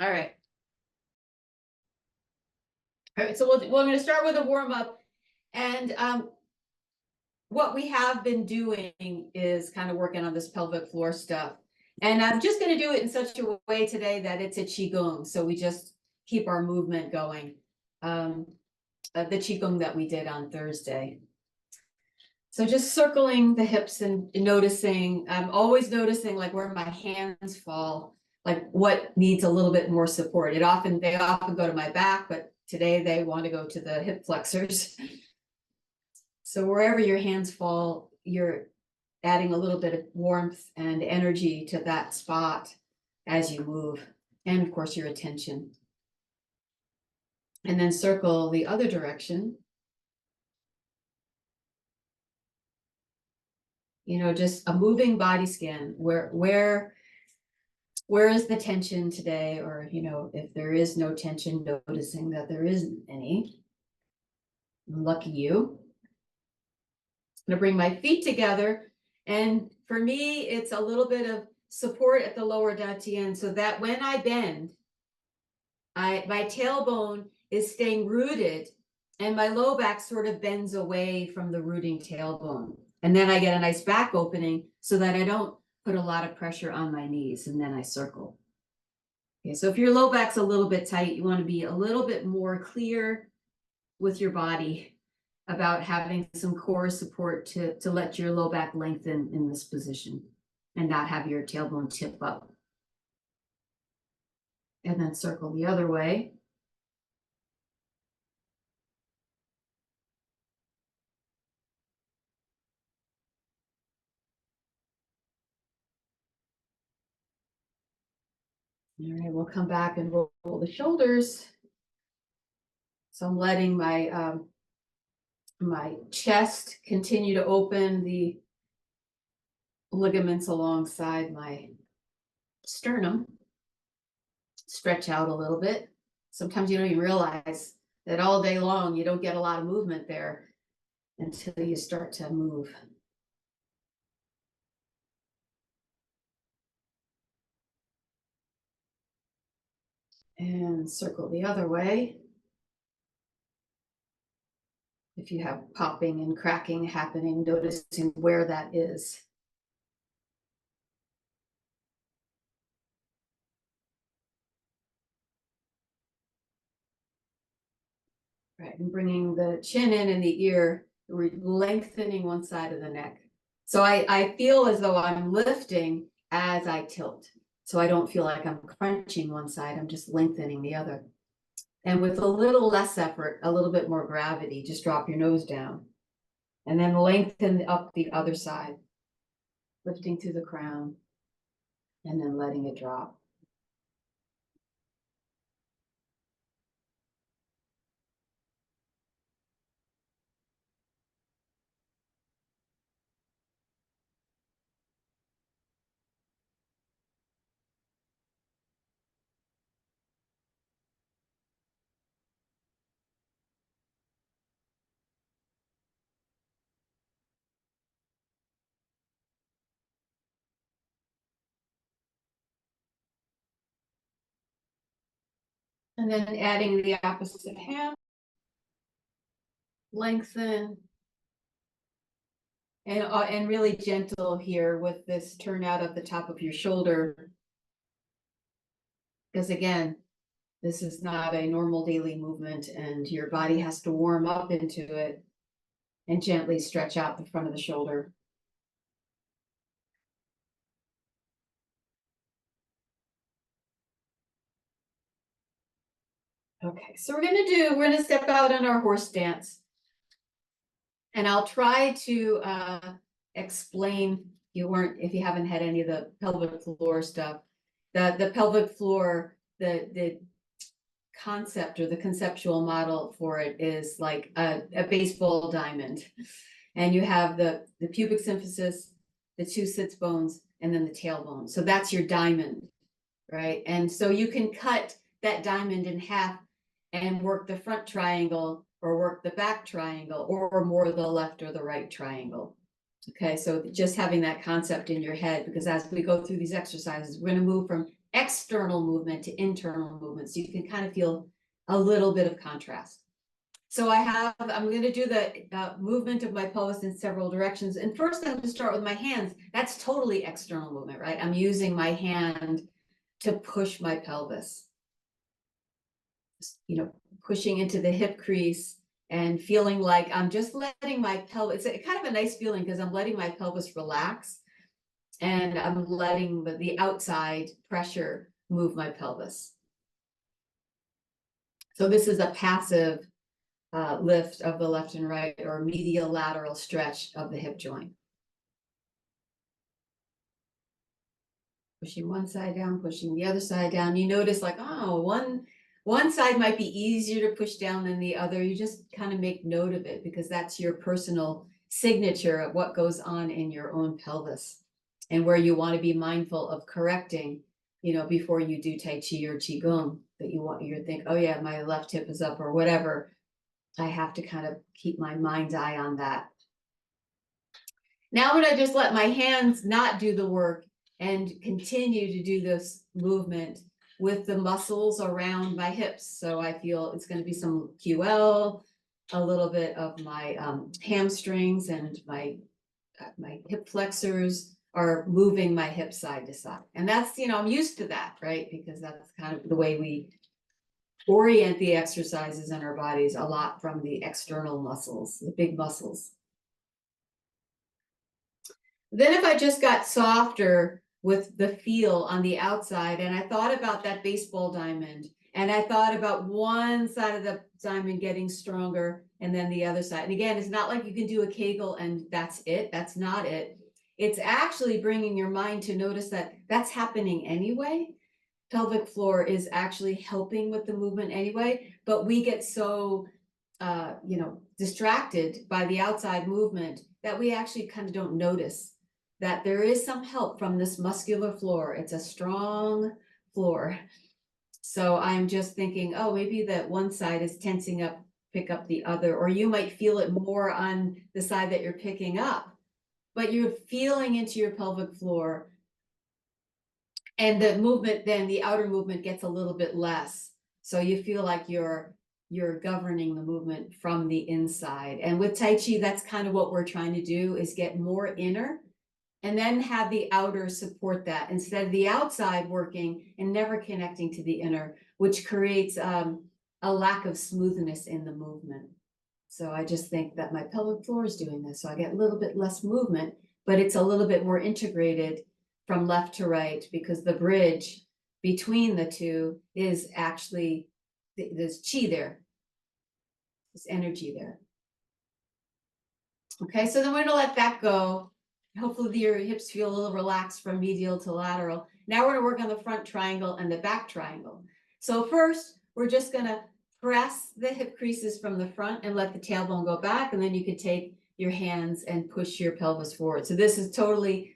All right. All right, so we're going to start with a warm up. And what we have been doing is kind of working on this pelvic floor stuff. And I'm just going to do it in such a way today that it's a Qigong. So we just keep our movement going. The Qigong that we did on Thursday. So just circling the hips and noticing, I'm always noticing like where my hands fall, like what needs a little bit more support. They often go to my back, but today they want to go to the hip flexors. So wherever your hands fall, you're adding a little bit of warmth and energy to that spot as you move. And of course, your attention. And then circle the other direction. Just a moving body scan. Where is the tension today? Or, if there is no tension, noticing that there isn't any. Lucky you. I'm gonna bring my feet together. And for me, it's a little bit of support at the lower Dantian so that when I bend, my tailbone is staying rooted and my low back sort of bends away from the rooting tailbone. And then I get a nice back opening so that I don't put a lot of pressure on my knees, and then I circle. Okay, so if your low back's a little bit tight, you want to be a little bit more clear with your body about having some core support to let your low back lengthen in this position and not have your tailbone tip up. And then circle the other way. All right, we'll come back and roll the shoulders. So I'm letting my chest continue to open, the ligaments alongside my sternum stretch out a little bit. Sometimes you don't even realize that all day long you don't get a lot of movement there until you start to move. And circle the other way. If you have popping and cracking happening, noticing where that is. Right, and bringing the chin in and the ear, we're lengthening one side of the neck. So I feel as though I'm lifting as I tilt. So I don't feel like I'm crunching one side, I'm just lengthening the other. And with a little less effort, a little bit more gravity, just drop your nose down. And then lengthen up the other side, lifting through the crown, and then letting it drop. And then adding the opposite hand, lengthen, and really gentle here with this turn out of the top of your shoulder. Because again, this is not a normal daily movement and your body has to warm up into it and gently stretch out the front of the shoulder. Okay, so we're gonna step out in our horse stance. And I'll try to explain, if you haven't had any of the pelvic floor stuff, the pelvic floor, the concept or the conceptual model for it is like a baseball diamond. And you have the pubic symphysis, the two sits bones, and then the tailbone. So that's your diamond, right? And so you can cut that diamond in half and work the front triangle or work the back triangle or more the left or the right triangle. Okay, so just having that concept in your head, because as we go through these exercises, we're going to move from external movement to internal movement. So you can kind of feel a little bit of contrast. So I'm going to do the movement of my pelvis in several directions. And first I'm going to start with my hands. That's totally external movement, right? I'm using my hand to push my pelvis. You know, pushing into the hip crease and feeling like I'm just letting my pelvis, it's kind of a nice feeling because I'm letting my pelvis relax and I'm letting the outside pressure move my pelvis. So this is a passive lift of the left and right, or medial lateral stretch of the hip joint. Pushing one side down, pushing the other side down. You notice like, oh, one side might be easier to push down than the other. You just kind of make note of it because that's your personal signature of what goes on in your own pelvis and where you want to be mindful of correcting, you know, before you do Tai Chi or Qigong, that you think, oh yeah, my left hip is up or whatever. I have to kind of keep my mind's eye on that. Now I'm going to just let my hands not do the work and continue to do this movement with the muscles around my hips. So I feel it's going to be some QL, a little bit of my hamstrings, and my hip flexors are moving my hip side to side. And that's, you know, I'm used to that, right? Because that's kind of the way we orient the exercises in our bodies, a lot from the external muscles, the big muscles. Then if I just got softer with the feel on the outside, and I thought about that baseball diamond, and I thought about one side of the diamond getting stronger and then the other side. And again, it's not like you can do a Kegel and that's it. That's not it. It's actually bringing your mind to notice that that's happening anyway. Pelvic floor is actually helping with the movement anyway, but we get so distracted by the outside movement that we actually kind of don't notice that there is some help from this muscular floor. It's a strong floor. So I'm just thinking, oh, maybe that one side is tensing up, pick up the other, or you might feel it more on the side that you're picking up, but you're feeling into your pelvic floor. And the movement, then the outer movement gets a little bit less. So you feel like you're governing the movement from the inside. And with Tai Chi, that's kind of what we're trying to do, is get more inner and then have the outer support that, instead of the outside working and never connecting to the inner, which creates a lack of smoothness in the movement. So I just think that my pelvic floor is doing this. So I get a little bit less movement, but it's a little bit more integrated from left to right, because the bridge between the two is actually, there's chi there, there's energy there. Okay, so then we're gonna let that go. Hopefully your hips feel a little relaxed from medial to lateral. Now we're gonna work on the front triangle and the back triangle. So first, we're just gonna press the hip creases from the front and let the tailbone go back, and then you could take your hands and push your pelvis forward. So this is totally,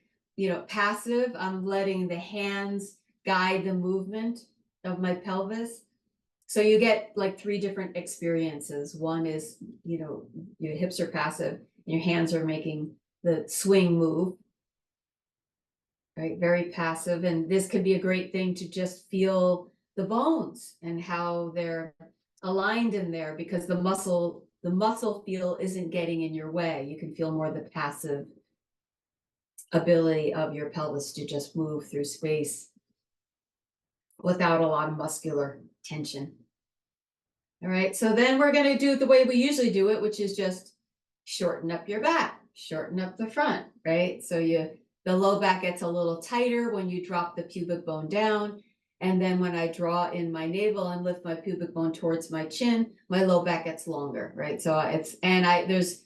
passive. I'm letting the hands guide the movement of my pelvis. So you get like 3 different experiences. One is, your hips are passive and your hands are making the swing move, right? Very passive. And this could be a great thing to just feel the bones and how they're aligned in there, because the muscle feel isn't getting in your way. You can feel more the passive ability of your pelvis to just move through space without a lot of muscular tension. All right, so then we're going to do it the way we usually do it, which is just shorten up your back, shorten up the front, right? So the low back gets a little tighter when you drop the pubic bone down. And then when I draw in my navel and lift my pubic bone towards my chin, my low back gets longer, right? So there's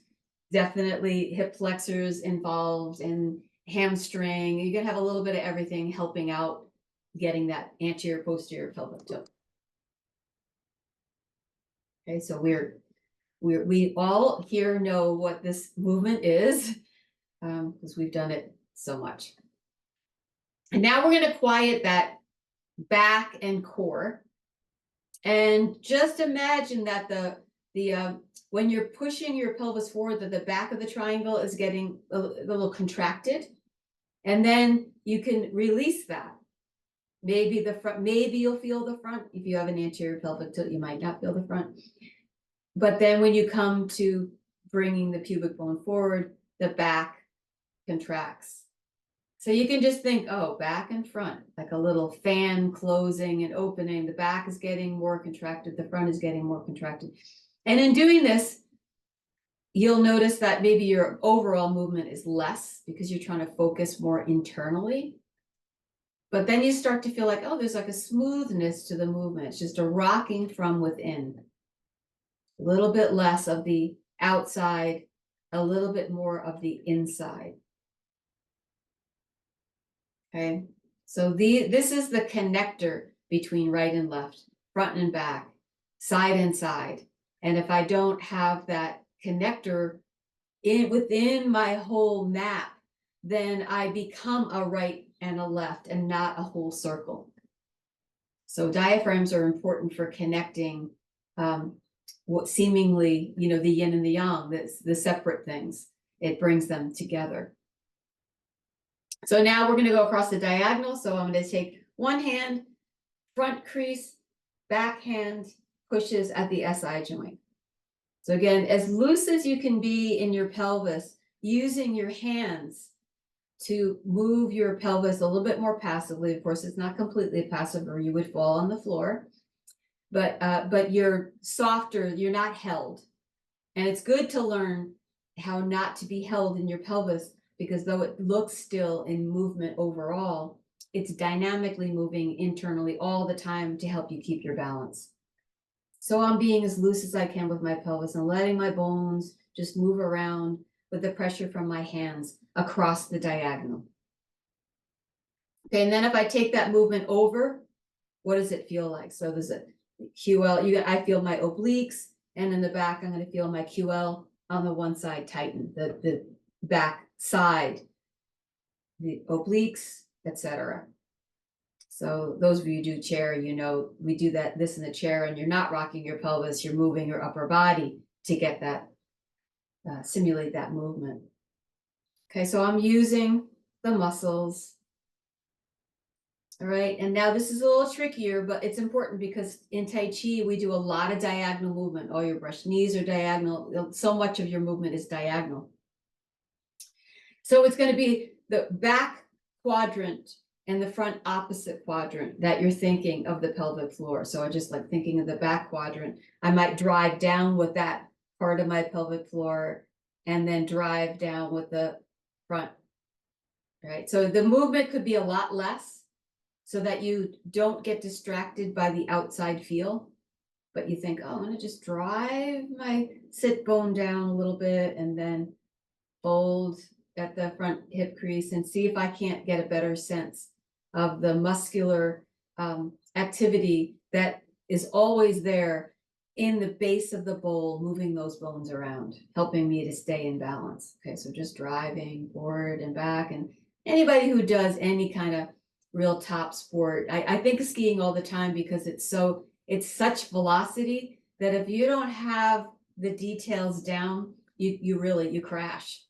definitely hip flexors involved and hamstring. You're gonna have a little bit of everything helping out getting that anterior posterior pelvic tilt. Okay, so we all here know what this movement is, because we've done it so much. And now we're going to quiet that back and core, and just imagine that when you're pushing your pelvis forward, that the back of the triangle is getting a little contracted, and then you can release that. Maybe the front, maybe you'll feel the front. If you have an anterior pelvic tilt, you might not feel the front. But then when you come to bringing the pubic bone forward, the back contracts. So you can just think, oh, back and front, like a little fan closing and opening. The back is getting more contracted, the front is getting more contracted. And in doing this, you'll notice that maybe your overall movement is less because you're trying to focus more internally. But then you start to feel like, oh, there's like a smoothness to the movement. It's just a rocking from within. A little bit less of the outside, a little bit more of the inside. Okay, so this is the connector between right and left, front and back, side and side. And if I don't have that connector within my whole map, then I become a right and a left and not a whole circle. So diaphragms are important for connecting what seemingly, you know, the yin and the yang, the separate things. It brings them together. So now we're going to go across the diagonal. So I'm going to take one hand, front crease, back hand pushes at the SI joint. So again, as loose as you can be in your pelvis, using your hands to move your pelvis a little bit more passively. Of course, it's not completely passive or you would fall on the floor, but you're softer, you're not held. And it's good to learn how not to be held in your pelvis, because though it looks still in movement overall, it's dynamically moving internally all the time to help you keep your balance. So I'm being as loose as I can with my pelvis and letting my bones just move around with the pressure from my hands across the diagonal. Okay, and then if I take that movement over, what does it feel like? So there's a QL, I feel my obliques, and in the back, I'm going to feel my QL on the one side tighten, the back side, the obliques, etc. So those of you who do chair, you know, we do this in the chair and you're not rocking your pelvis, you're moving your upper body to get that, simulate that movement. Okay, so I'm using the muscles. All right, and now this is a little trickier, but it's important because in Tai Chi, we do a lot of diagonal movement. All your brushed knees are diagonal. So much of your movement is diagonal. So it's going to be the back quadrant and the front opposite quadrant that you're thinking of the pelvic floor. So I just like thinking of the back quadrant. I might drive down with that part of my pelvic floor and then drive down with the front. Right, so the movement could be a lot less so that you don't get distracted by the outside feel, but you think, oh, I'm going to just drive my sit bone down a little bit and then fold at the front hip crease and see if I can't get a better sense of the muscular activity that is always there in the base of the bowl, moving those bones around, helping me to stay in balance. Okay, so just driving forward and back. And anybody who does any kind of real top sport, I think of skiing all the time because it's such velocity that if you don't have the details down, you crash.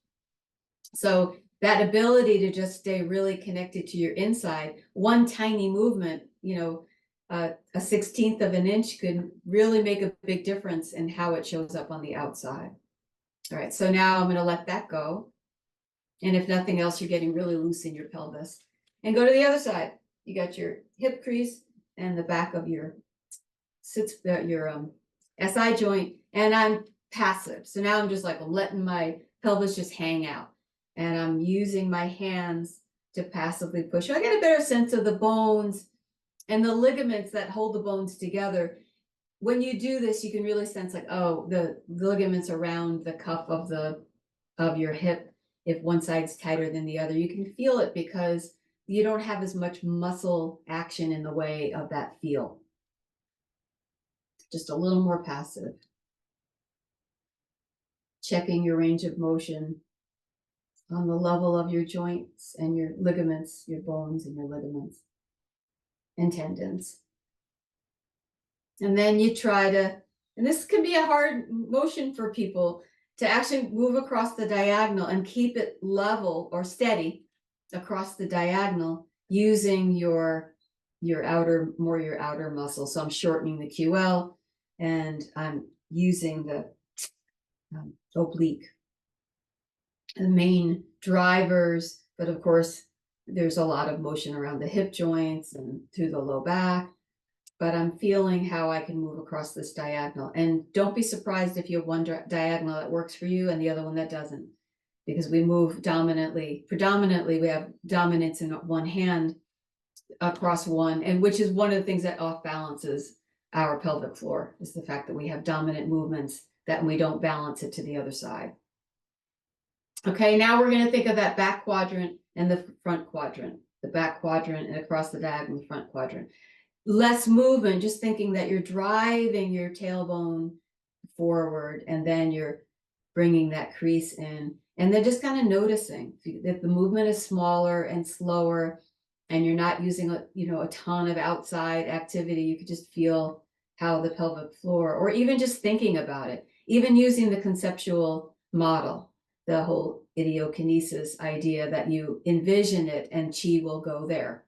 So that ability to just stay really connected to your inside, one tiny movement, you know, a 1/16 of an inch could really make a big difference in how it shows up on the outside. All right, so now I'm going to let that go. And if nothing else, you're getting really loose in your pelvis. And go to the other side. You got your hip crease and the back of your SI joint, and I'm passive. So now I'm just like letting my pelvis just hang out. And I'm using my hands to passively push. I get a better sense of the bones and the ligaments that hold the bones together. When you do this, you can really sense like, oh, the ligaments around the cuff of your hip, if one side's tighter than the other, you can feel it because you don't have as much muscle action in the way of that feel. Just a little more passive. Checking your range of motion on the level of your joints and your ligaments, your bones and your ligaments and tendons. And then you try to, and this can be a hard motion for people, to actually move across the diagonal and keep it level or steady across the diagonal using your your outer muscle. So I'm shortening the QL and I'm using the oblique, the main drivers, but of course there's a lot of motion around the hip joints and through the low back, but I'm feeling how I can move across this diagonal. And don't be surprised if you have one diagonal that works for you and the other one that doesn't, because we move predominantly we have dominance in one hand across one, and which is one of the things that off balances our pelvic floor, is the fact that we have dominant movements that we don't balance it to the other side. Okay, now we're going to think of that back quadrant and the front quadrant, the back quadrant and across the diagonal, the front quadrant. Less movement, just thinking that you're driving your tailbone forward and then you're bringing that crease in, and then just kind of noticing that the movement is smaller and slower and you're not using a ton of outside activity. You could just feel how the pelvic floor, or even just thinking about it, even using the conceptual model, the whole idiokinesis idea that you envision it and chi will go there,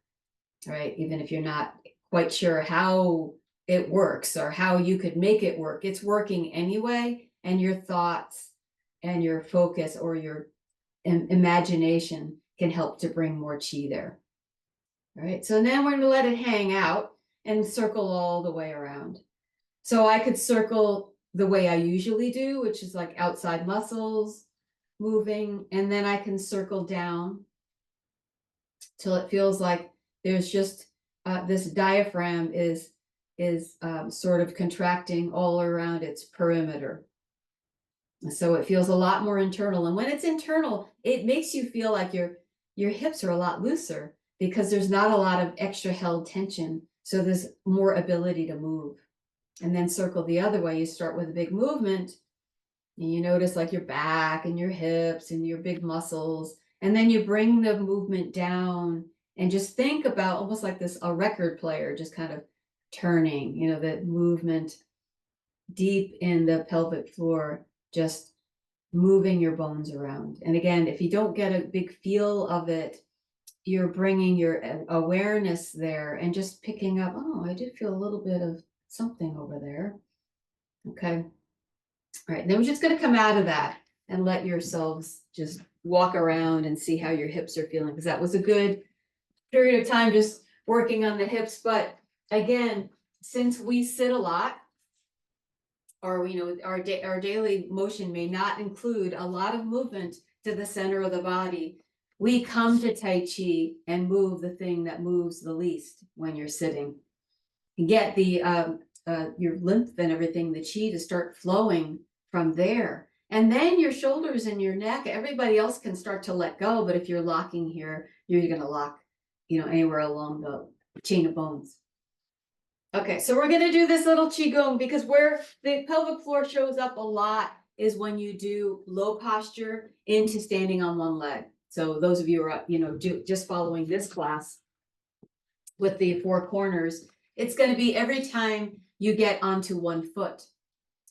right? Even if you're not quite sure how it works or how you could make it work, it's working anyway, and your thoughts and your focus or your imagination can help to bring more chi there. All right, so then we're going to let it hang out and circle all the way around. So I could circle the way I usually do, which is like outside muscles moving, and then I can circle down till it feels like there's just this diaphragm is sort of contracting all around its perimeter. So it feels a lot more internal. And when it's internal, it makes you feel like your hips are a lot looser because there's not a lot of extra held tension. So there's more ability to move. And then circle the other way. You start with a big movement and you notice like your back and your hips and your big muscles. And then you bring the movement down and just think about almost like a record player, just kind of turning, the movement deep in the pelvic floor, just moving your bones around. And again, if you don't get a big feel of it, you're bringing your awareness there and just picking up, oh, I did feel a little bit of something over there. Okay. All right. Then we're just going to come out of that and let yourselves just walk around and see how your hips are feeling, because that was a good period of time just working on the hips. But again, since we sit a lot, or our daily motion may not include a lot of movement to the center of the body, we come to Tai Chi and move the thing that moves the least when you're sitting. You get your lymph and everything, the chi, to start flowing from there. And then your shoulders and your neck, everybody else can start to let go. But if you're locking here, you're going to lock, anywhere along the chain of bones. Okay, so we're going to do this little Qigong, because where the pelvic floor shows up a lot is when you do low posture into standing on one leg. So those of you who are, just following this class with the 4 corners, it's going to be every time you get onto one foot.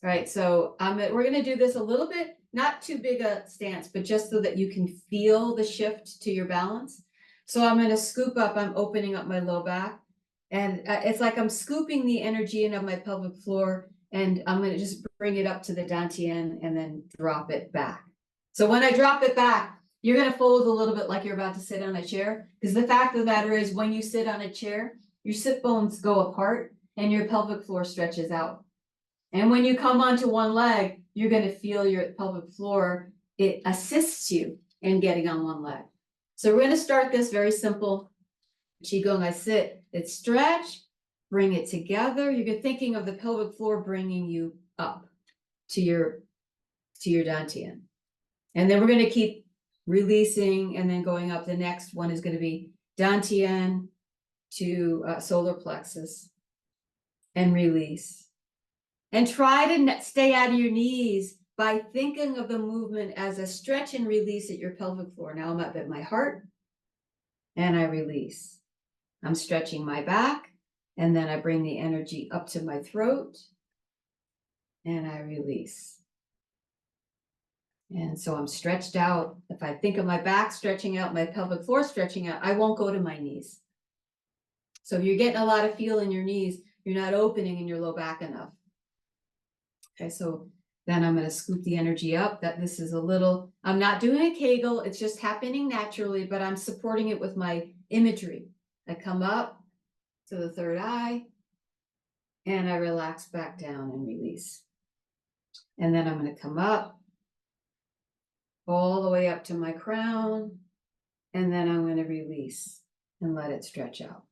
All right, so we're going to do this a little bit, not too big a stance, but just so that you can feel the shift to your balance. So I'm going to scoop up, I'm opening up my low back, and it's like I'm scooping the energy into my pelvic floor, and I'm going to just bring it up to the Dantian and then drop it back. So when I drop it back, you're going to fold a little bit like you're about to sit on a chair, because the fact of the matter is when you sit on a chair, your sit bones go apart and your pelvic floor stretches out. And when you come onto one leg, you're going to feel your pelvic floor, it assists you in getting on one leg. So we're going to start this very simple Qigong. I sit, it's stretch, bring it together. You're thinking of the pelvic floor bringing you up to your Dantian. And then we're going to keep releasing and then going up. The next one is going to be Dantian to solar plexus and release. And try to stay out of your knees by thinking of the movement as a stretch and release at your pelvic floor. Now I'm up at my heart and I release. I'm stretching my back, and then I bring the energy up to my throat and I release. And so I'm stretched out. If I think of my back stretching out, my pelvic floor stretching out, I won't go to my knees. So if you're getting a lot of feel in your knees, you're not opening in your low back enough. Okay, so then I'm going to scoop the energy up. That this is a little, I'm not doing a Kegel, it's just happening naturally, but I'm supporting it with my imagery. I come up to the third eye and I relax back down and release. And then I'm going to come up all the way up to my crown, and then I'm going to release and let it stretch out.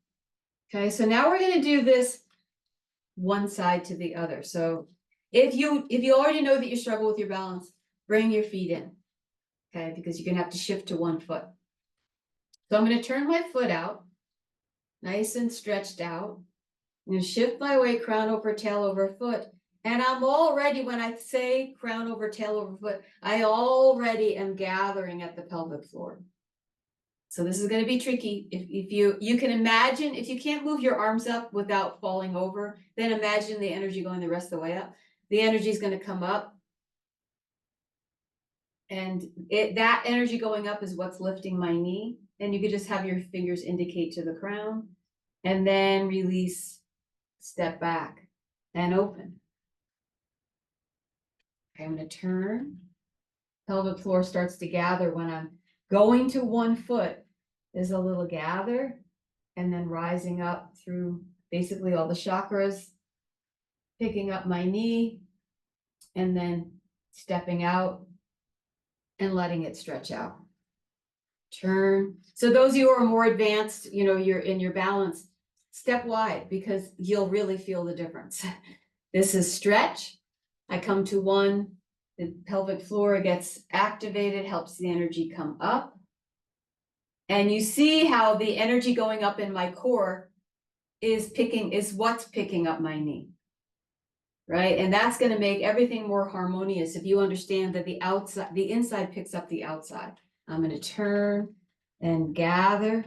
Okay, so now we're going to do this one side to the other. So if you already know that you struggle with your balance, bring your feet in, okay, because you're going to have to shift to one foot. So I'm going to turn my foot out, nice and stretched out. I'm going to shift my weight, crown over tail over foot. And I'm already, when I say crown over tail over foot, I already am gathering at the pelvic floor. So this is going to be tricky. If you can imagine, if you can't move your arms up without falling over, then imagine the energy going the rest of the way up. The energy is going to come up. And that energy going up is what's lifting my knee. And you could just have your fingers indicate to the crown. And then release, step back, and open. Okay, I'm going to turn. Pelvic floor starts to gather when I'm going to one foot. There's a little gather, and then rising up through basically all the chakras, picking up my knee, and then stepping out and letting it stretch out. Turn. So those of you who are more advanced, you know, you're in your balance, step wide because you'll really feel the difference. This is stretch. I come to one, the pelvic floor gets activated, helps the energy come up. And you see how the energy going up in my core is what's picking up my knee, right? And that's going to make everything more harmonious if you understand that the inside picks up the outside. I'm going to turn and gather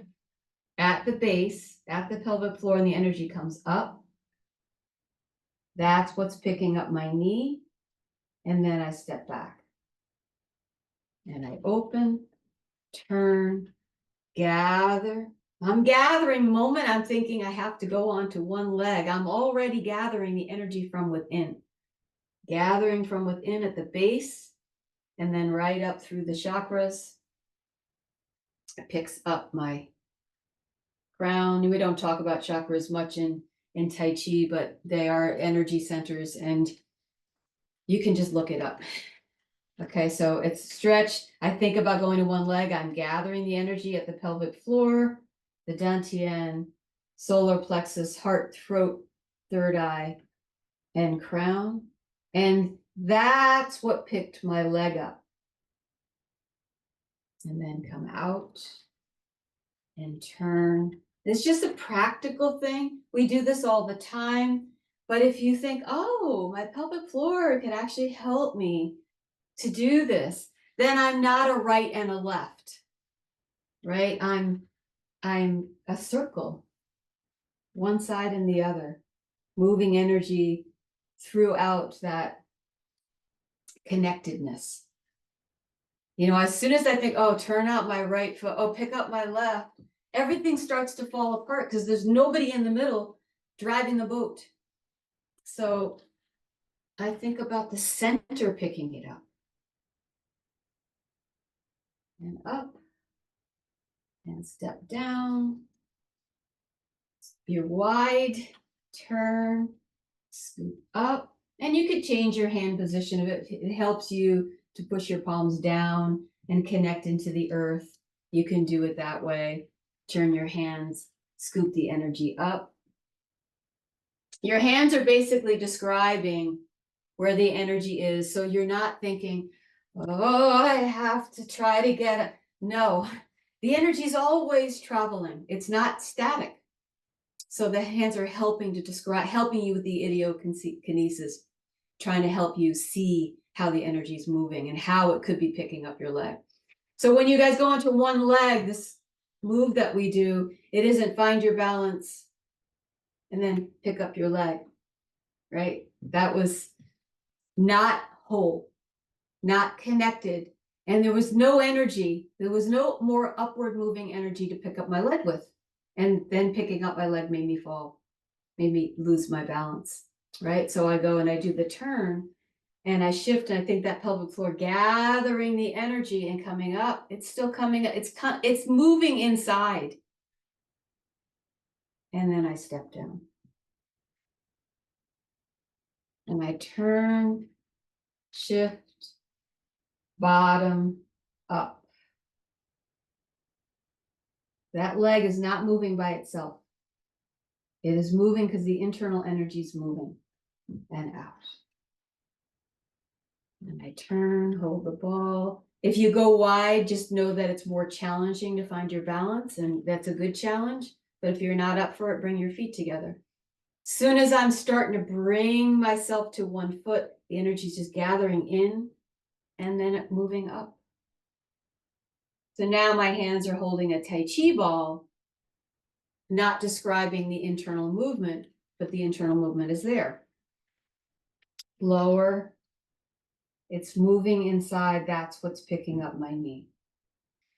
at the base, at the pelvic floor, and the energy comes up. That's what's picking up my knee. And then I step back. And I open, turn, gather. I'm gathering the moment I'm thinking I have to go onto one leg. I'm already gathering the energy from within. Gathering from within at the base and then right up through the chakras. It picks up my crown. We don't talk about chakras much in Tai Chi, but they are energy centers and you can just look it up. Okay, so it's stretch. I think about going to one leg. I'm gathering the energy at the pelvic floor, the Dantian, solar plexus, heart, throat, third eye, and crown. And that's what picked my leg up. And then come out and turn. It's just a practical thing. We do this all the time. But if you think, oh, my pelvic floor could actually help me to do this, then I'm not a right and a left, right? I'm a circle, one side and the other, moving energy throughout that connectedness. You know, as soon as I think, oh, turn out my right foot, oh, pick up my left, everything starts to fall apart because there's nobody in the middle driving the boat. So I think about the center picking it up. And up. And step down. You're wide, turn, scoop up. And you could change your hand position if it helps you to push your palms down and connect into the earth. You can do it that way. Turn your hands, scoop the energy up. Your hands are basically describing where the energy is. So you're not thinking, oh, I have to try to get it. No, the energy is always traveling. It's not static. So the hands are helping to describe, helping you with the idiokinesis, trying to help you see how the energy is moving and how it could be picking up your leg. So when you guys go onto one leg, this move that we do, it isn't find your balance and then pick up your leg, right? That was not whole, not connected. And there was no energy. There was no more upward moving energy to pick up my leg with. And then picking up my leg made me fall, made me lose my balance, right? So I go and I do the turn and I shift, and I think that pelvic floor gathering the energy and coming up, it's still coming up, it's moving inside. And then I step down. And I turn, shift, bottom, up. That leg is not moving by itself. It is moving because the internal energy is moving and out. And I turn, hold the ball. If you go wide, just know that it's more challenging to find your balance, and that's a good challenge. But if you're not up for it, bring your feet together. Soon as I'm starting to bring myself to one foot, the energy is just gathering in and then moving up. So now my hands are holding a Tai Chi ball, not describing the internal movement, but the internal movement is there. Lower, it's moving inside, that's what's picking up my knee.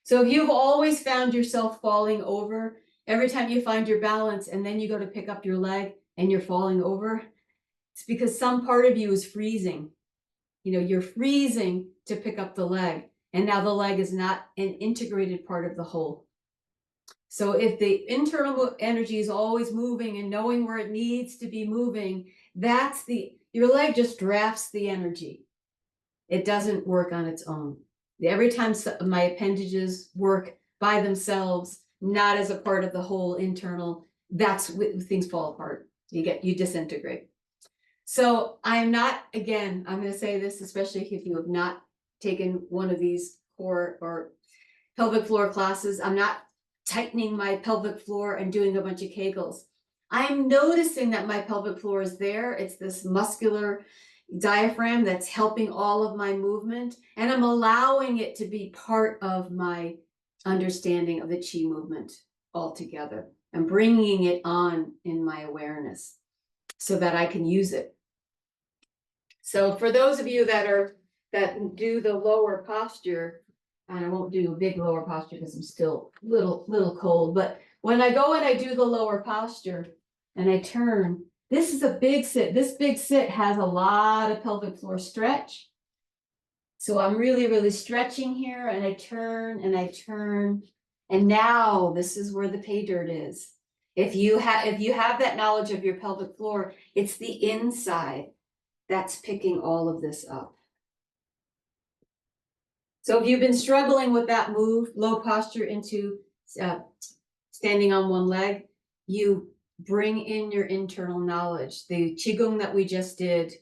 So if you've always found yourself falling over, every time you find your balance and then you go to pick up your leg and you're falling over, it's because some part of you is freezing. You know, you're freezing to pick up the leg, and now the leg is not an integrated part of the whole. So if the internal energy is always moving and knowing where it needs to be moving, your leg just drafts the energy. It doesn't work on its own. Every time my appendages work by themselves, not as a part of the whole internal, that's when things fall apart. You disintegrate. So I'm not, again, I'm going to say this, especially if you have not taken one of these core or pelvic floor classes, I'm not tightening my pelvic floor and doing a bunch of Kegels. I'm noticing that my pelvic floor is there. It's this muscular diaphragm that's helping all of my movement, and I'm allowing it to be part of my understanding of the chi movement altogether. I'm bringing it on in my awareness so that I can use it. So for those of you that do the lower posture, and I won't do a big lower posture because I'm still little cold, but when I go and I do the lower posture and I turn, this is a big sit. This big sit has a lot of pelvic floor stretch. So I'm really stretching here, and I turn and I turn. And now this is where the pay dirt is. If you have that knowledge of your pelvic floor, it's the inside that's picking all of this up. So if you've been struggling with that move, low posture into standing on one leg, you bring in your internal knowledge. The Qigong that we just did,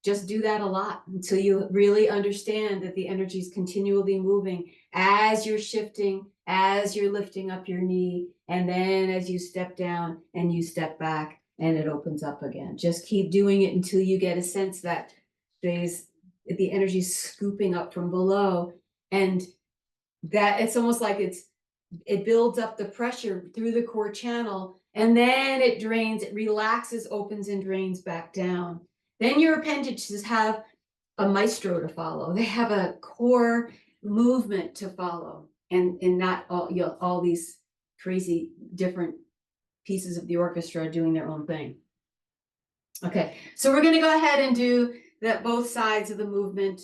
just do that a lot until you really understand that the energy is continually moving as you're shifting, as you're lifting up your knee, and then as you step down and you step back and it opens up again. Just keep doing it until you get a sense that the energy is scooping up from below, and that it's almost like it builds up the pressure through the core channel, and then it drains, it relaxes, opens and drains back down. Then your appendages have a maestro to follow. They have a core movement to follow, and not all these crazy different pieces of the orchestra doing their own thing. Okay, so we're going to go ahead and do that, both sides of the movement.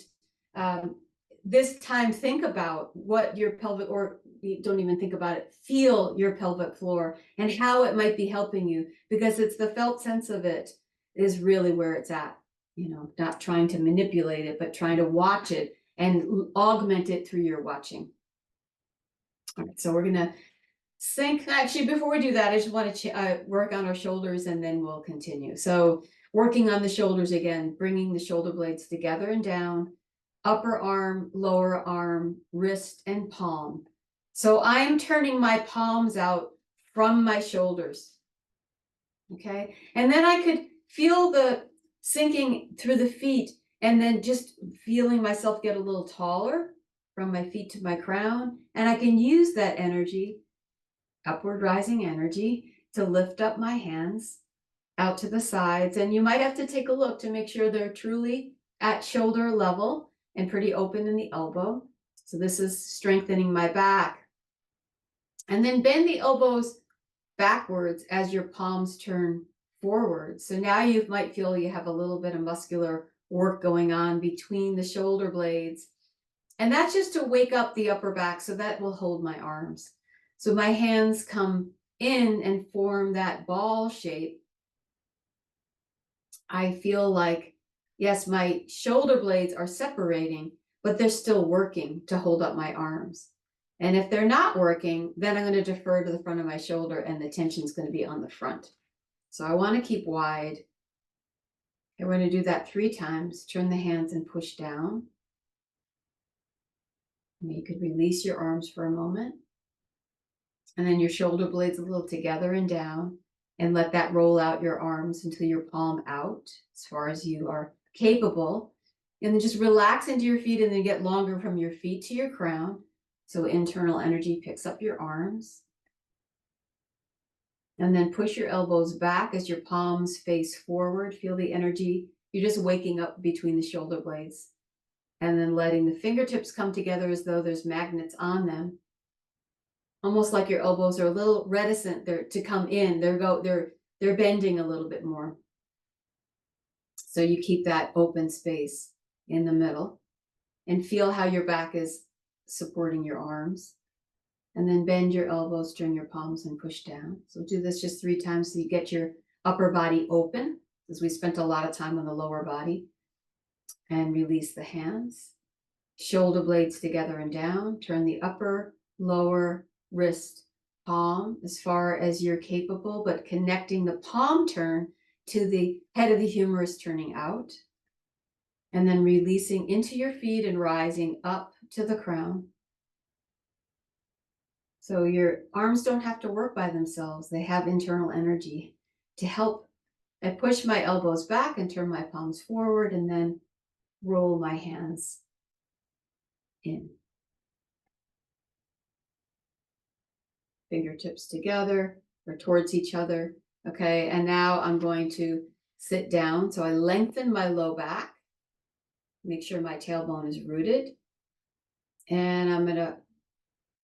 This time, think about what your pelvic, or you don't even think about it, feel your pelvic floor and how it might be helping you, because it's the felt sense of it is really where it's at. You know, not trying to manipulate it, but trying to watch it and augment it through your watching. All right, so we're going to sync. Actually, before we do that, I just want to work on our shoulders, and then we'll continue. So working on the shoulders again, bringing the shoulder blades together and down, upper arm, lower arm, wrist, and palm. So I'm turning my palms out from my shoulders. Okay, and then I could feel the sinking through the feet, and then just feeling myself get a little taller from my feet to my crown. And I can use that energy, upward rising energy, to lift up my hands out to the sides. And you might have to take a look to make sure they're truly at shoulder level and pretty open in the elbow. So this is strengthening my back. And then bend the elbows backwards as your palms turn forward. So now you might feel you have a little bit of muscular work going on between the shoulder blades. And that's just to wake up the upper back, so that will hold my arms. So my hands come in and form that ball shape. I feel like, yes, my shoulder blades are separating, but they're still working to hold up my arms. And if they're not working, then I'm going to defer to the front of my shoulder and the tension is going to be on the front. So I want to keep wide. And we're going to do that 3 times. Turn the hands and push down. And you could release your arms for a moment. And then your shoulder blades a little together and down. And let that roll out your arms until your palm out as far as you are capable. And then just relax into your feet and then get longer from your feet to your crown. So internal energy picks up your arms. And then push your elbows back as your palms face forward. Feel the energy. You're just waking up between the shoulder blades. And then letting the fingertips come together as though there's magnets on them. Almost like your elbows are a little reticent to come in. They're bending a little bit more. So you keep that open space in the middle. And feel how your back is supporting your arms. And then bend your elbows, turn your palms, and push down. So do this just 3 times so you get your upper body open, because we spent a lot of time on the lower body. And release the hands. Shoulder blades together and down. Turn the upper, lower, wrist, palm as far as you're capable, but connecting the palm turn to the head of the humerus turning out. And then releasing into your feet and rising up to the crown. So your arms don't have to work by themselves. They have internal energy to help. I push my elbows back and turn my palms forward and then roll my hands in. Fingertips together or towards each other. Okay, and now I'm going to sit down. So I lengthen my low back. Make sure my tailbone is rooted. And I'm going to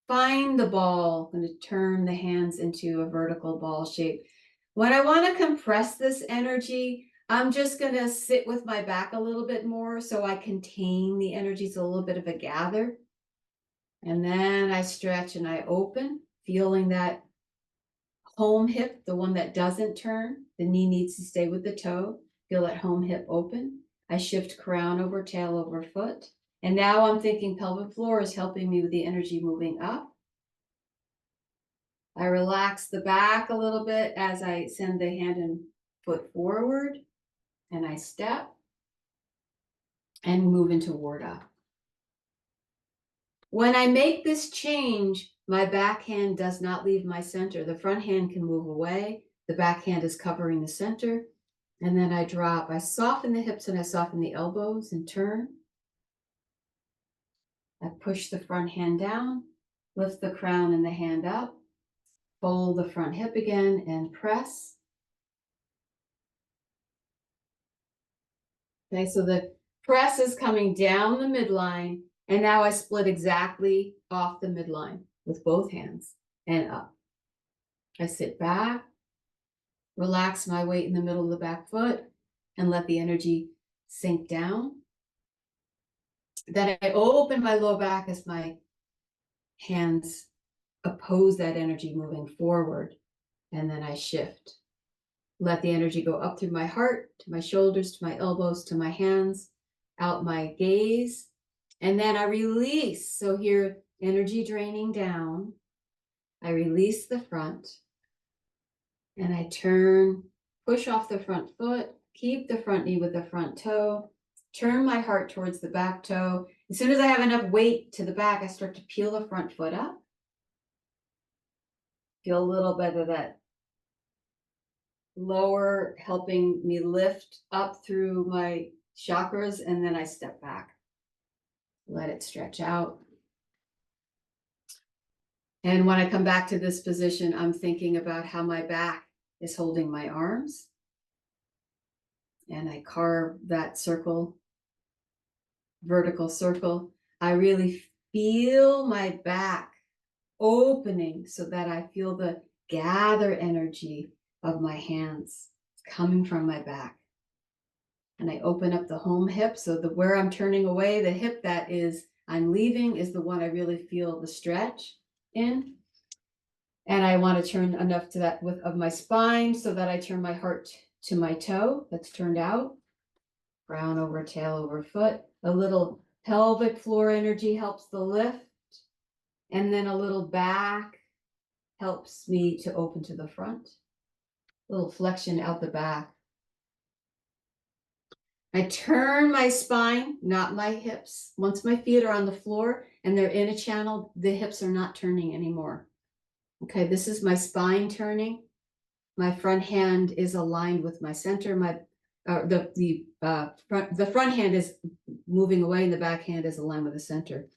find the ball. I'm going to turn the hands into a vertical ball shape. When I want to compress this energy, I'm just going to sit with my back a little bit more so I contain the energy. It's a little bit of a gather. And then I stretch and I open, feeling that home hip, the one that doesn't turn. The knee needs to stay with the toe. Feel that home hip open. I shift crown over, tail over foot. And now I'm thinking pelvic floor is helping me with the energy moving up. I relax the back a little bit as I send the hand and foot forward. And I step and move into Warda. When I make this change, my back hand does not leave my center. The front hand can move away. The back hand is covering the center. And then I drop. I soften the hips and I soften the elbows and turn. I push the front hand down, lift the crown and the hand up, fold the front hip again and press. Okay, so the press is coming down the midline, and now I split exactly off the midline with both hands and up. I sit back, relax my weight in the middle of the back foot, and let the energy sink down. Then I open my low back as my hands oppose that energy moving forward, and then I shift. Let the energy go up through my heart, to my shoulders, to my elbows, to my hands, out my gaze, and then I release. So here, energy draining down. I release the front, and I turn, push off the front foot, keep the front knee with the front toe, turn my heart towards the back toe. As soon as I have enough weight to the back, I start to peel the front foot up. Feel a little bit of that lower helping me lift up through my chakras, and then I step back. Let it stretch out. And when I come back to this position, I'm thinking about how my back is holding my arms. And I carve that circle, vertical circle. I really feel my back opening so that I feel the gather energy of my hands coming from my back. And I open up the home hip. So where I'm turning away, the hip that is I'm leaving is the one I really feel the stretch in. And I want to turn enough to that width of my spine so that I turn my heart to my toe that's turned out. Crown over tail over foot. A little pelvic floor energy helps the lift. And then a little back helps me to open to the front. A little flexion out the back. I turn my spine, not my hips. Once my feet are on the floor and they're in a channel, the hips are not turning anymore. Okay, this is my spine turning. My front hand is aligned with my center. The front hand is moving away and the back hand is aligned with the center.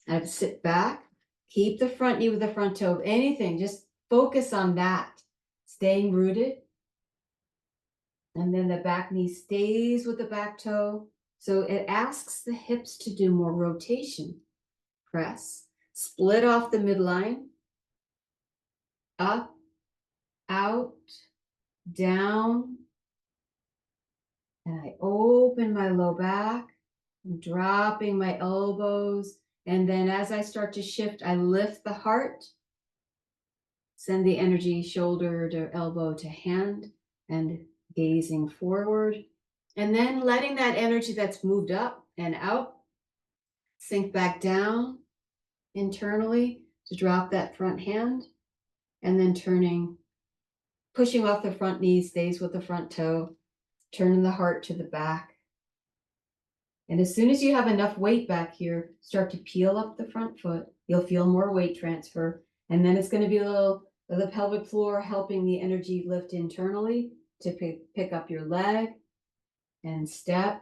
I have to sit back, keep the front knee with the front toe. Anything, just focus on that. Staying rooted. And then the back knee stays with the back toe. So it asks the hips to do more rotation. Press. Split off the midline. Up, out, down. And I open my low back. I'm dropping my elbows. And then as I start to shift, I lift the heart. Send the energy shoulder to elbow to hand and gazing forward, and then letting that energy that's moved up and out sink back down internally to drop that front hand, and then turning, pushing off the front knee, stays with the front toe, turning the heart to the back. And as soon as you have enough weight back here, start to peel up the front foot. You'll feel more weight transfer, and then it's going to be a little the pelvic floor helping the energy lift internally to pick up your leg and step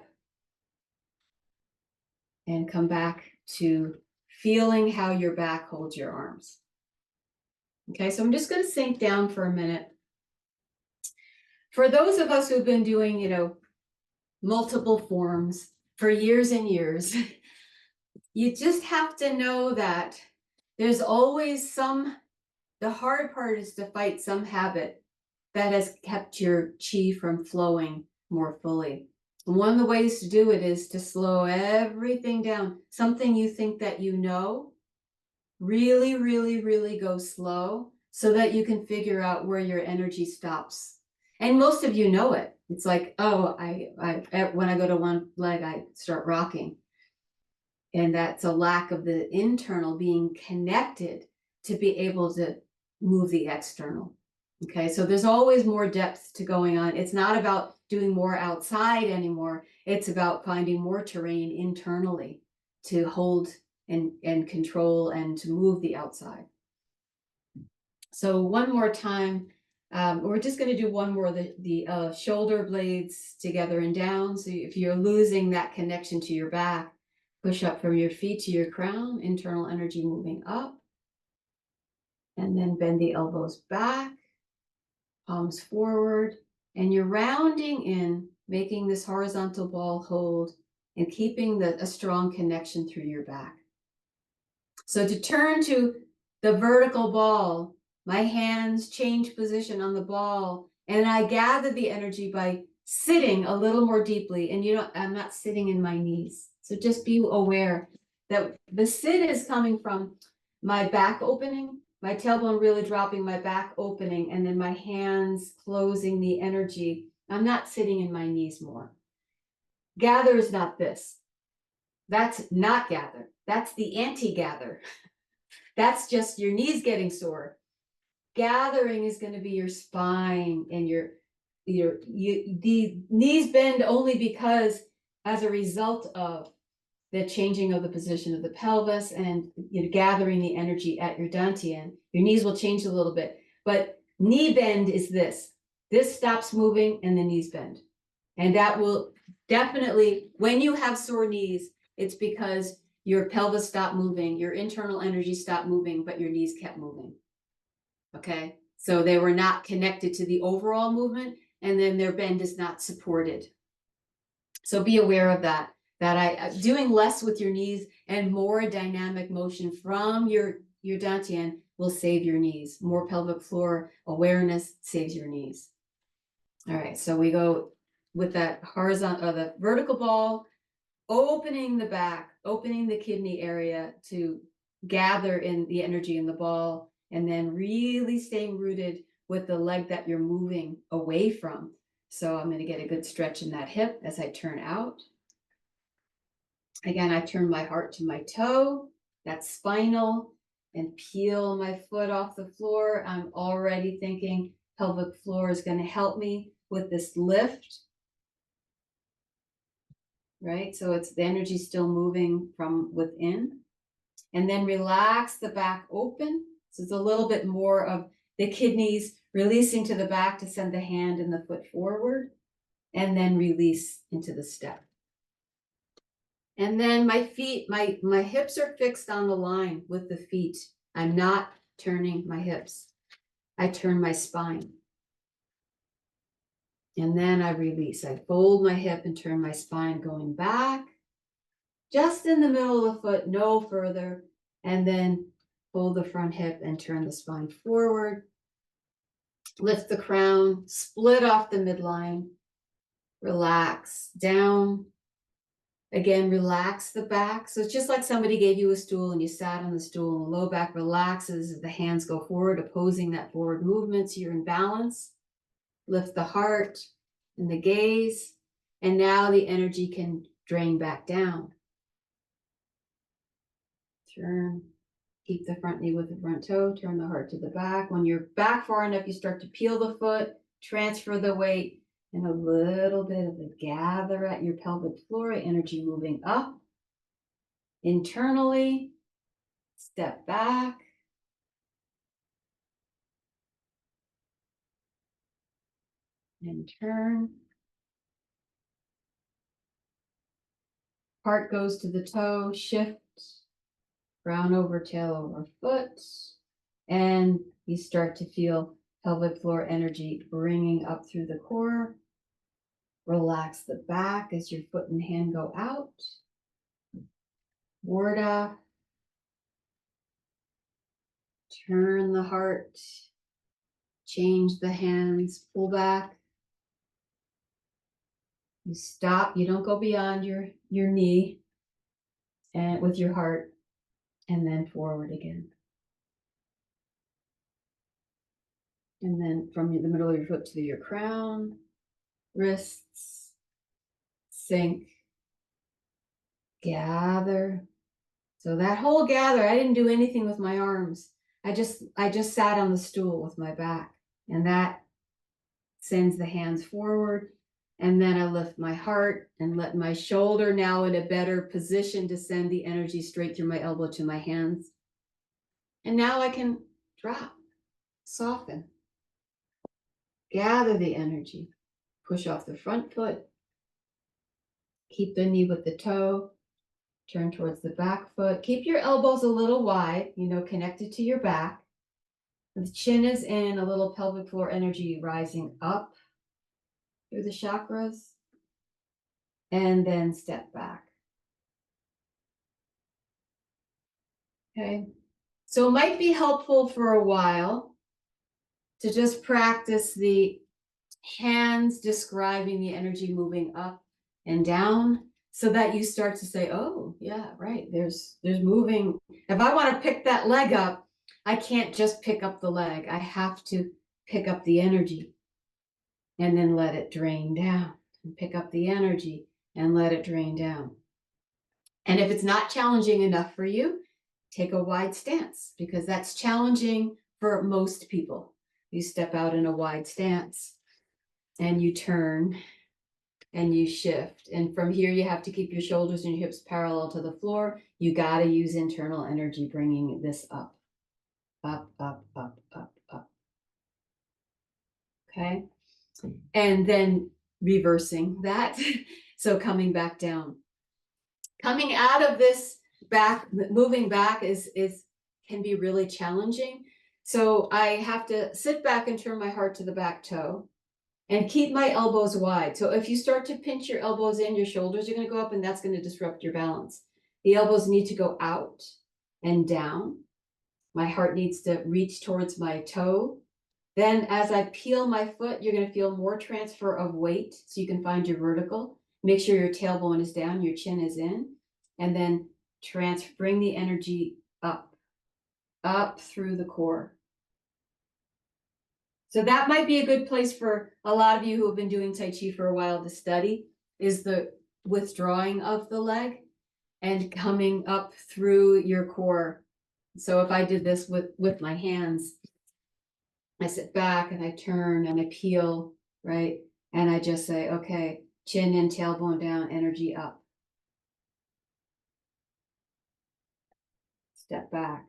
and come back to feeling how your back holds your arms. Okay, so I'm just going to sink down for a minute. For those of us who've been doing, multiple forms for years and years, you just have to know that there's always the hard part is to fight some habit that has kept your chi from flowing more fully. And one of the ways to do it is to slow everything down. Something you think that you know, really, really, really go slow so that you can figure out where your energy stops. And most of you know it. It's like, oh, when I go to one leg, I start rocking. And that's a lack of the internal being connected to be able to move the external. Okay, so there's always more depth to going on. It's not about doing more outside anymore. It's about finding more terrain internally to hold and control and to move the outside. So one more time, we're just going to do one more, the shoulder blades together and down. So if you're losing that connection to your back, push up from your feet to your crown, internal energy moving up. And then bend the elbows back, palms forward, and you're rounding in, making this horizontal ball hold and keeping a strong connection through your back. So to turn to the vertical ball, my hands change position on the ball, and I gather the energy by sitting a little more deeply. And I'm not sitting in my knees. So just be aware that the sit is coming from my back opening, my tailbone really dropping, my back opening, and then my hands closing the energy. I'm not sitting in my knees more. Gather is not this. That's not gather. That's the anti-gather. That's just your knees getting sore. Gathering is going to be your spine and the knees bend only because as a result of the changing of the position of the pelvis and gathering the energy at your Dantian, your knees will change a little bit. But knee bend is this. This stops moving and the knees bend. And that will definitely, when you have sore knees, it's because your pelvis stopped moving, your internal energy stopped moving, but your knees kept moving. Okay, so they were not connected to the overall movement, and then their bend is not supported. So be aware of that doing less with your knees and more dynamic motion from your Dantian will save your knees. More pelvic floor awareness saves your knees. All right, so we go with that horizontal, the vertical ball, opening the back, opening the kidney area to gather in the energy in the ball, and then really staying rooted with the leg that you're moving away from. So I'm going to get a good stretch in that hip as I turn out. Again, I turn my heart to my toe, that's spinal, and peel my foot off the floor. I'm already thinking pelvic floor is going to help me with this lift. Right? So it's the energy still moving from within. And then relax the back open. So it's a little bit more of the kidneys releasing to the back to send the hand and the foot forward, and then release into the step. And then my feet, my hips are fixed on the line with the feet. I'm not turning my hips. I turn my spine. And then I release. I fold my hip and turn my spine going back, just in the middle of the foot, no further. And then fold the front hip and turn the spine forward. Lift the crown, split off the midline, relax down. Again, relax the back. So it's just like somebody gave you a stool and you sat on the stool, and the low back relaxes as the hands go forward, opposing that forward movement, so you're in balance. Lift the heart and the gaze, and now the energy can drain back down. Turn, keep the front knee with the front toe, turn the heart to the back. When you're back far enough, you start to peel the foot, transfer the weight, and a little bit of a gather at your pelvic floor, energy moving up. Internally, step back. And turn. Heart goes to the toe, shift, crown over, tail over foot. And you start to feel pelvic floor energy bringing up through the core. Relax the back as your foot and hand go out. Ward off. Turn the heart. Change the hands. Pull back. You stop. You don't go beyond your knee and with your heart. And then forward again. And then from the middle of your foot to your crown, wrists, sink, gather. So that whole gather, I didn't do anything with my arms. I just sat on the stool with my back, and that sends the hands forward. And then I lift my heart and let my shoulder now in a better position to send the energy straight through my elbow to my hands. And now I can drop, soften, gather the energy, push off the front foot, keep the knee with the toe, turn towards the back foot. Keep your elbows a little wide, connected to your back. The chin is in, a little pelvic floor energy rising up through the chakras. And then step back. Okay. So it might be helpful for a while to just practice the hands describing the energy moving up and down, so that you start to say, oh, yeah, right, there's moving. If I want to pick that leg up, I can't just pick up the leg. I have to pick up the energy and then let it drain down, and pick up the energy and let it drain down. And if it's not challenging enough for you, take a wide stance, because that's challenging for most people. You step out in a wide stance and you turn and you shift. And from here, you have to keep your shoulders and your hips parallel to the floor. You got to use internal energy, bringing this up, up, up, up, up, up. Okay. And then reversing that. So coming back down, coming out of this back, moving back can be really challenging. So I have to sit back and turn my heart to the back toe and keep my elbows wide. So if you start to pinch your elbows in, your shoulders are going to go up, and that's going to disrupt your balance. The elbows need to go out and down. My heart needs to reach towards my toe. Then as I peel my foot, you're gonna feel more transfer of weight, so you can find your vertical. Make sure your tailbone is down, your chin is in, and then bring the energy up through the core. So that might be a good place for a lot of you who have been doing Tai Chi for a while to study, is the withdrawing of the leg and coming up through your core. So if I did this with my hands, I sit back and I turn and I peel, right? And I just say, okay, chin in, tailbone down, energy up. Step back.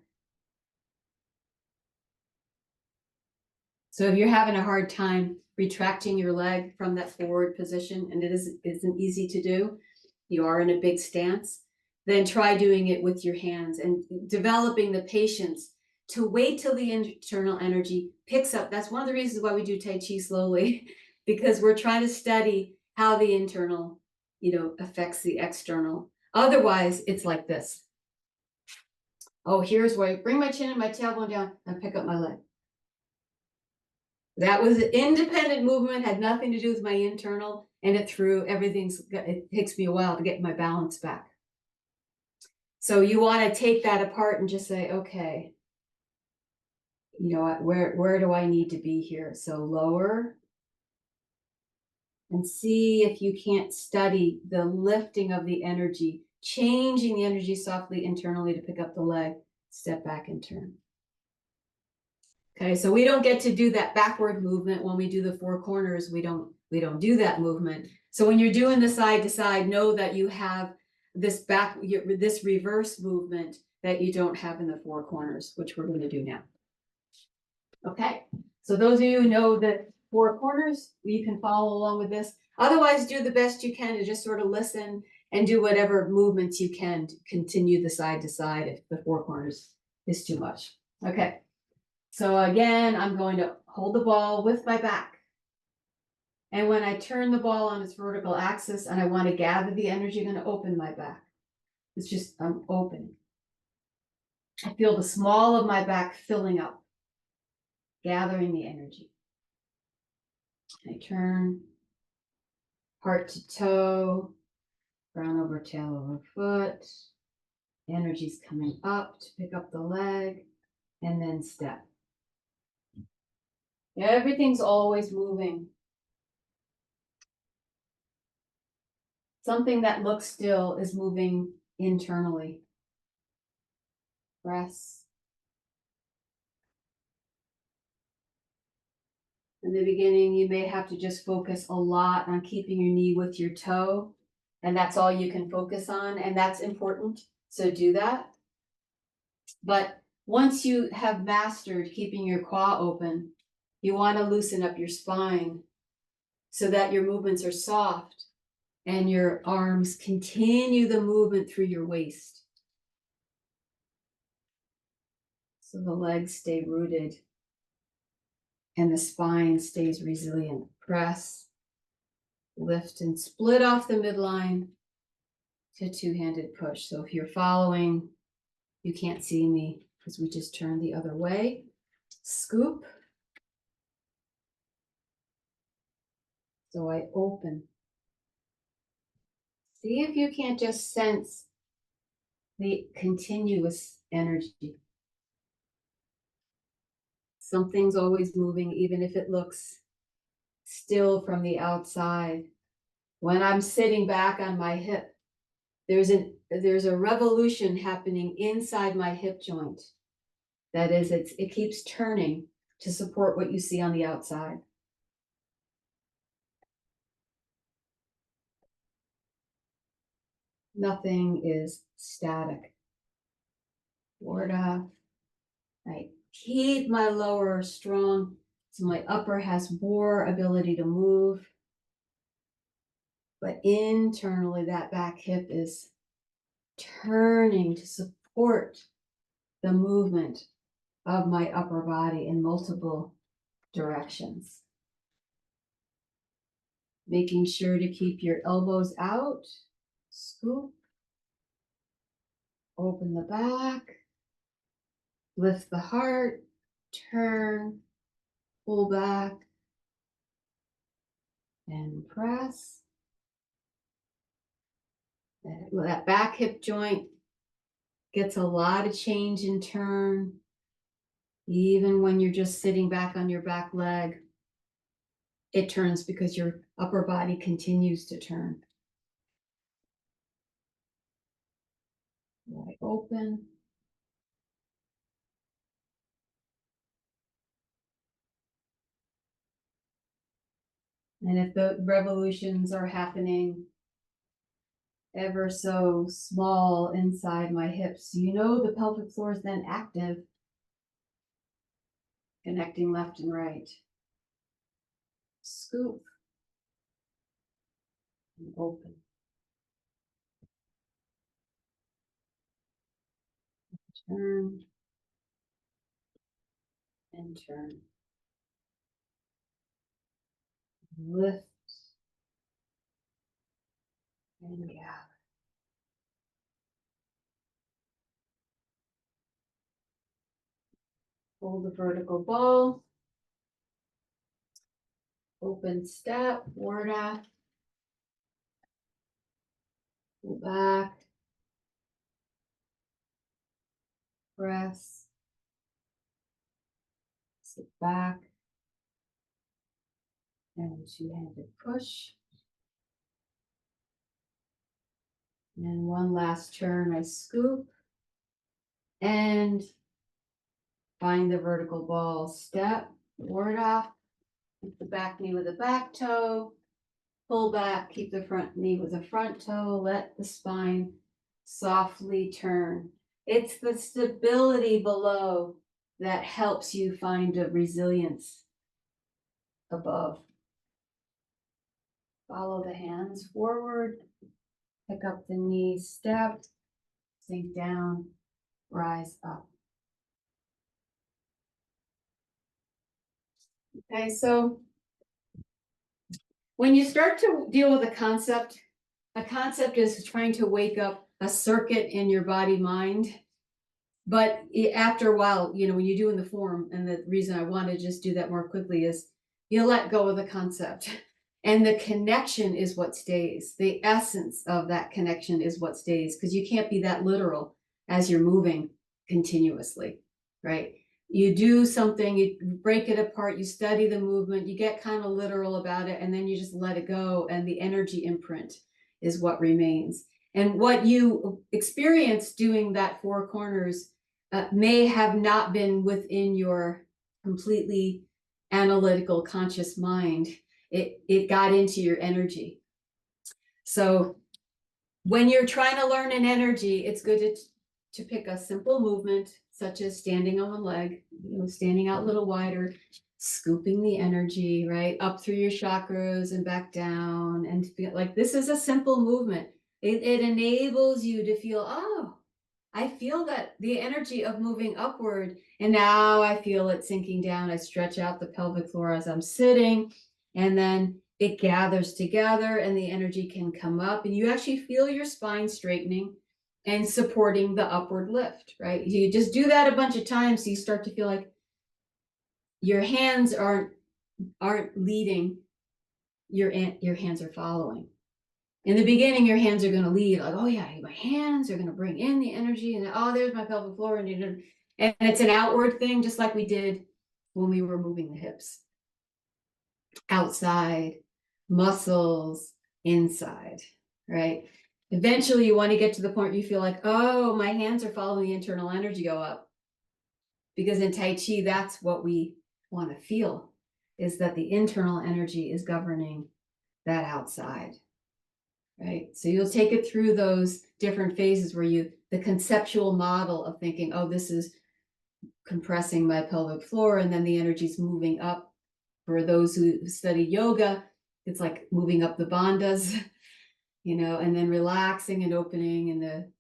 So if you're having a hard time retracting your leg from that forward position, and isn't easy to do, you are in a big stance, then try doing it with your hands and developing the patience to wait till the internal energy picks up. That's one of the reasons why we do Tai Chi slowly, because we're trying to study how the internal, affects the external. Otherwise, it's like this. Oh, here's where I bring my chin and my tailbone down and pick up my leg. That was an independent movement, had nothing to do with my internal, and it takes me a while to get my balance back. So you want to take that apart and just say, okay, where do I need to be here? So lower and see if you can't study the lifting of the energy, changing the energy softly internally to pick up the leg, step back and turn. Okay, so we don't get to do that backward movement when we do the four corners. We don't do that movement. So when you're doing the side to side, know that you have this this reverse movement that you don't have in the four corners, which we're going to do now. Okay, so those of you who know the four corners, you can follow along with this. Otherwise, do the best you can to just sort of listen and do whatever movements you can to continue the side to side if the four corners is too much. Okay. So again, I'm going to hold the ball with my back. And when I turn the ball on its vertical axis and I want to gather the energy, I'm going to open my back. It's just, I'm opening. I feel the small of my back filling up, gathering the energy. I turn, heart to toe, crown over tail over foot. Energy's coming up to pick up the leg, and then step. Everything's always moving. Something that looks still is moving internally. Press. In the beginning, you may have to just focus a lot on keeping your knee with your toe, and that's all you can focus on, and that's important, so do that. But once you have mastered keeping your quad open, you want to loosen up your spine so that your movements are soft and your arms continue the movement through your waist. So the legs stay rooted and the spine stays resilient. Press, lift, and split off the midline to two-handed push. So if you're following, you can't see me because we just turned the other way. Scoop. So I open. See if you can't just sense the continuous energy. Something's always moving, even if it looks still from the outside. When I'm sitting back on my hip, there's a revolution happening inside my hip joint. That is, it keeps turning to support what you see on the outside. Nothing is static. Forward off. I keep my lower strong so my upper has more ability to move. But internally, that back hip is turning to support the movement of my upper body in multiple directions. Making sure to keep your elbows out. Scoop. Open the back. Lift the heart, turn, pull back, and press. That back hip joint gets a lot of change in turn, even when you're just sitting back on your back leg. It turns because your upper body continues to turn. Right, open. And if the revolutions are happening ever so small inside my hips, you know the pelvic floor is then active, connecting left and right. Scoop and open. Turn and turn. Lift and gather. Hold the vertical ball. Open step, warda. Pull back. Press. Sit back. And two-handed push. And one last turn, I scoop. And find the vertical ball. Step, warda. Keep the back knee with the back toe. Pull back, keep the front knee with the front toe. Let the spine softly turn. It's the stability below that helps you find a resilience above. Follow the hands forward. Pick up the knees, step, sink down, rise up. Okay, so when you start to deal with a concept is trying to wake up a circuit in your body mind. But after a while, you know, when you do in the form, and the reason I want to just do that more quickly is you let go of the concept. And the connection is what stays. The essence of that connection is what stays, because you can't be that literal as you're moving continuously, right? You do something, you break it apart, you study the movement, you get kind of literal about it, and then you just let it go, and the energy imprint is what remains. And what you experience doing that four corners may have not been within your completely analytical conscious mind. It got into your energy. So when you're trying to learn an energy, it's good to pick a simple movement, such as standing on one leg, you know, standing out a little wider, scooping the energy, right, up through your chakras and back down. And like, this is a simple movement. It enables you to feel, oh, I feel that the energy of moving upward, and now I feel it sinking down. I stretch out the pelvic floor as I'm sitting, and then it gathers together and the energy can come up, and you actually feel your spine straightening and supporting the upward lift, right? You just do that a bunch of times, so you start to feel like your hands aren't leading, your hands are following. In the beginning, your hands are going to lead, like, oh yeah, my hands are going to bring in the energy, and oh, there's my pelvic floor, and it's an outward thing, just like we did when we were moving the hips. Outside, muscles, inside, right? Eventually, you want to get to the point where you feel like, oh, my hands are following the internal energy go up. Because in Tai Chi, that's what we want to feel, is that the internal energy is governing that outside. Right. So you'll take it through those different phases where the conceptual model of thinking, oh, this is compressing my pelvic floor, and then the energy's moving up. For those who study yoga, it's like moving up the bandhas, you know, and then relaxing and opening, and the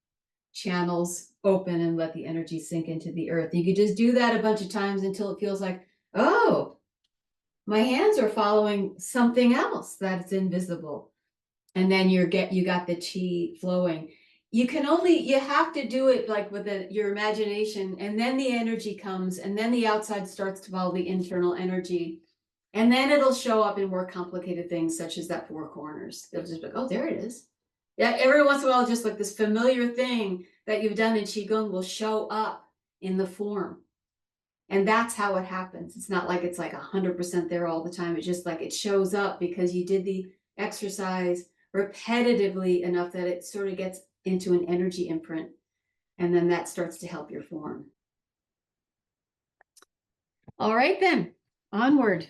channels open and let the energy sink into the earth. You could just do that a bunch of times until it feels like, oh, my hands are following something else that's invisible. And then you got the chi flowing. you have to do it like with your imagination, and then the energy comes, and then the outside starts to follow the internal energy. And then it'll show up in more complicated things, such as that four corners. They'll just be like, oh, there it is. Yeah, every once in a while, just like this familiar thing that you've done in Qigong will show up in the form. And that's how it happens. It's not like it's like 100% there all the time. It's just like it shows up because you did the exercise repetitively enough that it sort of gets into an energy imprint. And then that starts to help your form. All right, then, onward.